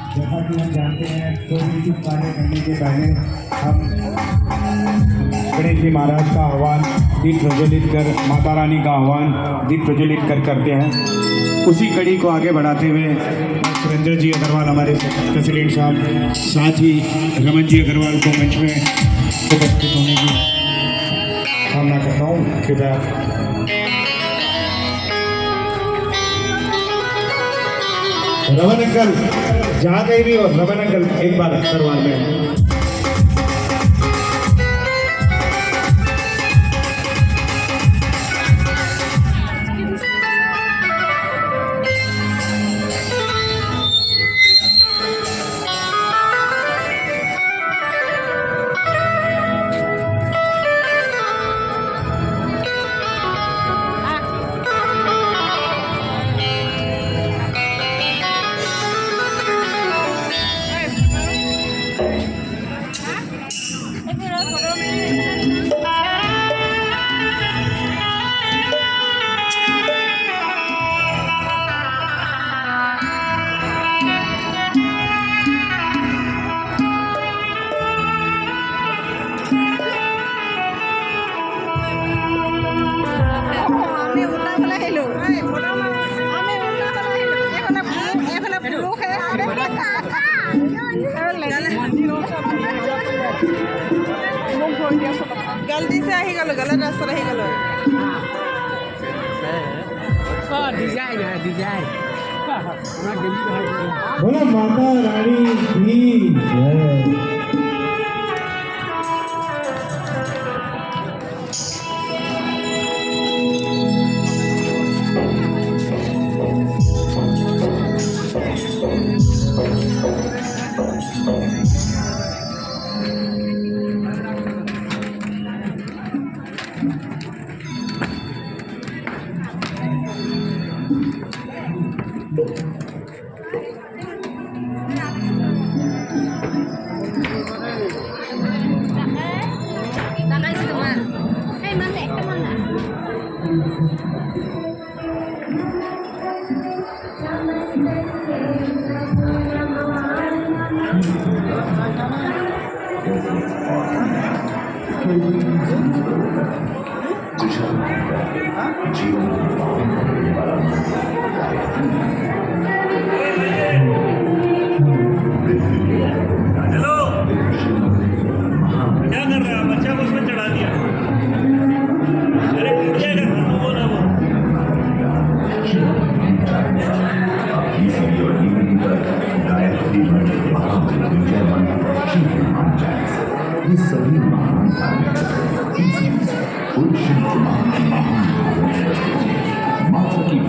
जैसा कि हम जानते हैं कोई भी शुभ कार्य करने के पहले हम गणेश जी महाराज का आह्वान दीप प्रज्वलित कर, माता रानी का आह्वान दीप प्रज्वलित कर करते हैं। उसी कड़ी को आगे बढ़ाते हुए सुरेंद्र जी अग्रवाल हमारे प्रेसिडेंट साहब, साथ ही रमन जी अग्रवाल को मंच में उपस्थित होने की कामना करता हूँ। कृपया रमन अंकल जहाँ कहीं भी हो, रमन अंकल एक बार दरबार में। गलती से ही गलो, गलत रास्ता रही गलो। डिजाइन है डिजाइन। बोलो माता रानी की जय। सभी महान माता की गीतों का मातृ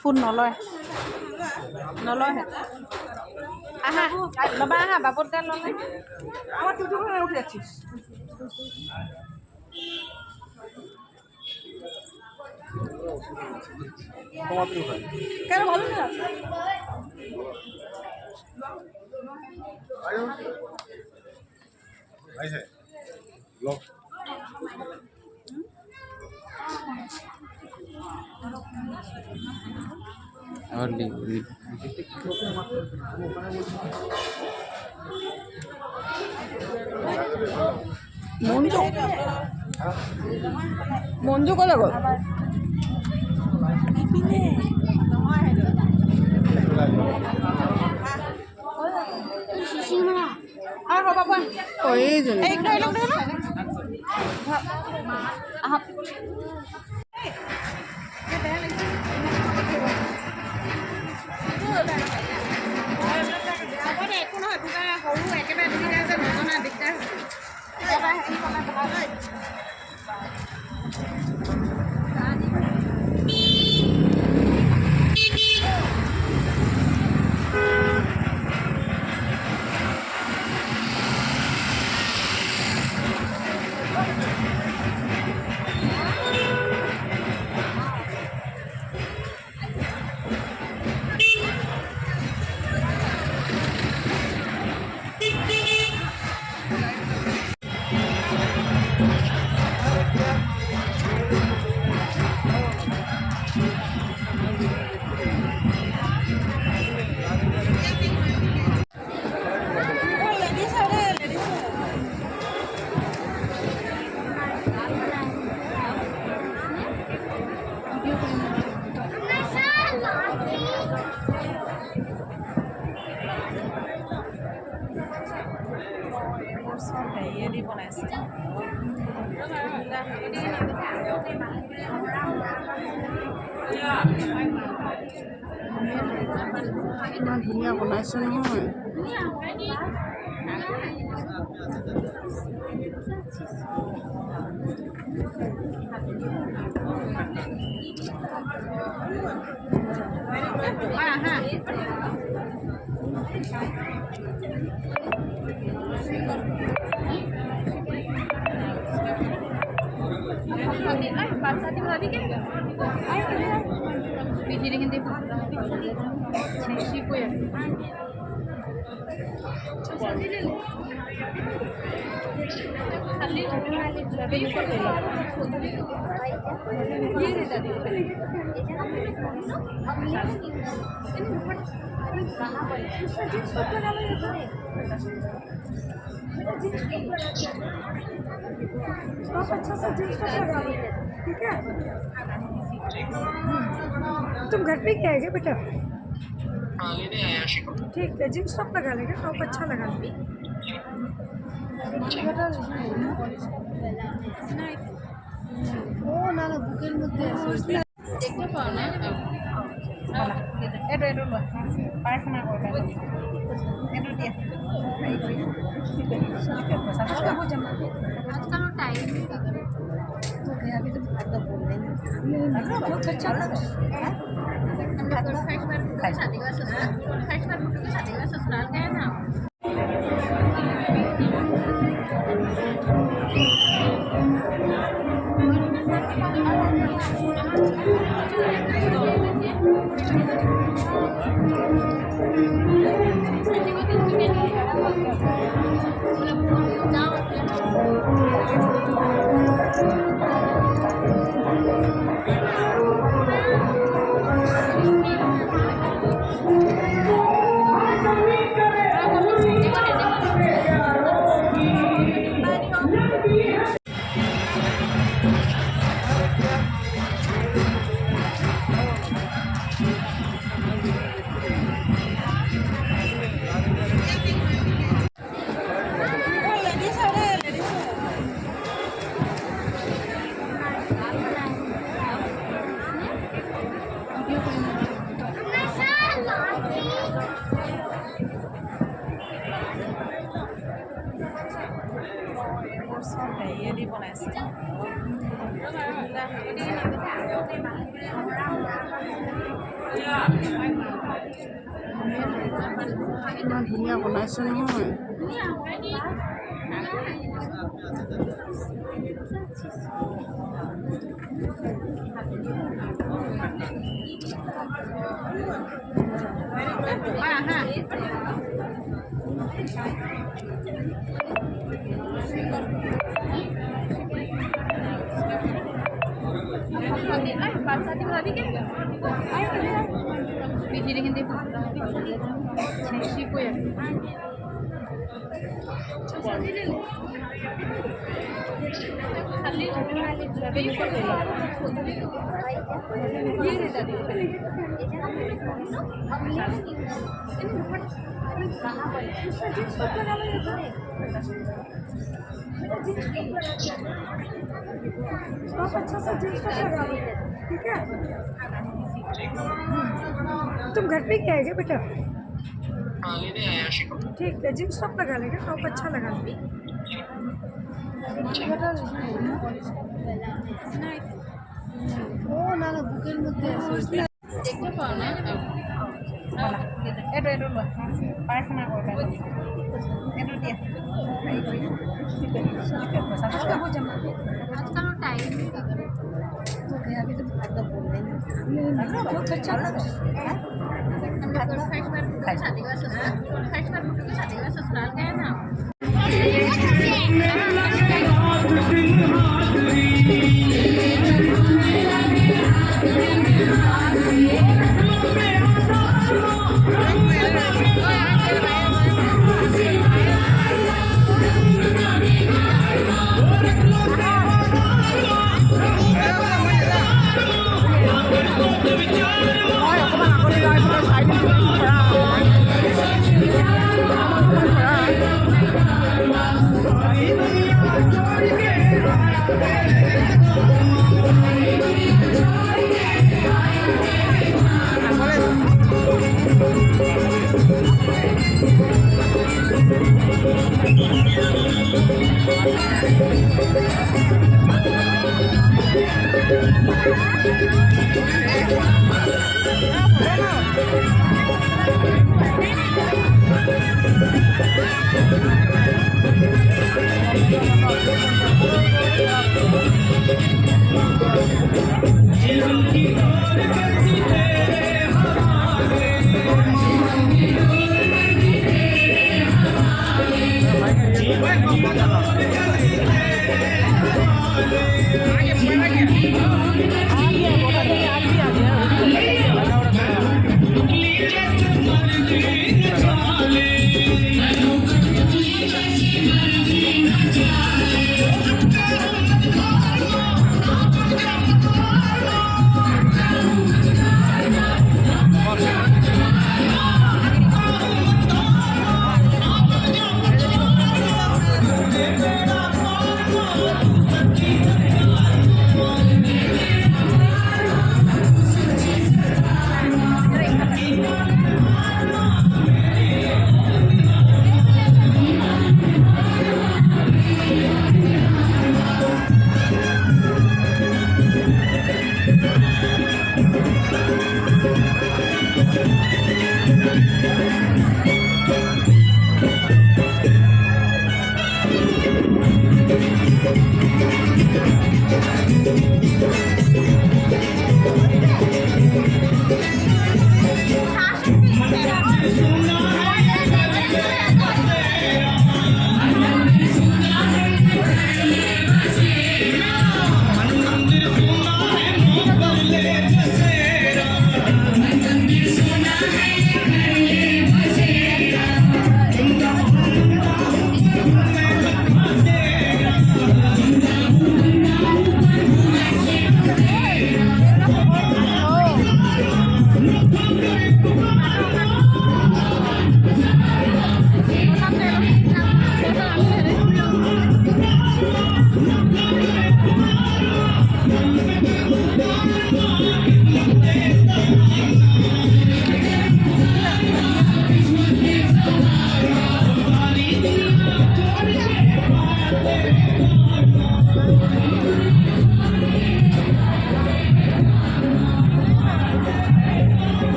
phun nó lôi aha বাবা aha বাবুর গাল লয় আমার তুই তুই উঠে যাচ্ছিস কেন ভালো না ऐसे लो और भी মঞ্জু কত গো আর বাবা ওই জন্য এই একটা এলো না আহা একো নহয় দুটা সৰু একেবাৰে দুটা যে নজনা দিগদাৰ একেবাৰে হেৰি বনাই বনাই চব হেৰিয়ে দি বনাইছে ইমান ধুনীয়া বনাইছে নহয় अच्छा सा जींस टॉप लगा लो ठीक है तुम घर पे क्या है बेटा ठीक है जींस टॉप लगा लेंगे टॉप अच्छा लगा लेंगे ও না না বুকের মধ্যে দেখতে পাও না এটা এটা লো পায়খানা করবে এটা দিয়ে आजकल टाइम नहीं तो क्या अभी तो बात बोल रहे हैं बहुत अच्छा लगा शादी का ससुराल का है ना চব হেৰিয়ে দি বনাইছে ইমান ধুনীয়া বনাইছে নহয় अच्छा सा जींस टॉप लगा लो ठीक है तुम घर पे क्या है बेटा ठीक है जींस टॉप लगा लेंगे टॉप अच्छा लगा लेंगे ও না না বুকের মধ্যে দেখতে পাও না এটা এটা লো পায়খানা করবে এটা দিয়ে आजकल टाइम नहीं तो क्या अभी तो बात बोल रहे हैं बहुत अच्छा लगा शादी का ससुराल का है ना Hãy subscribe cho kênh Ghiền Mì Gõ để không bỏ lỡ những video hấp dẫn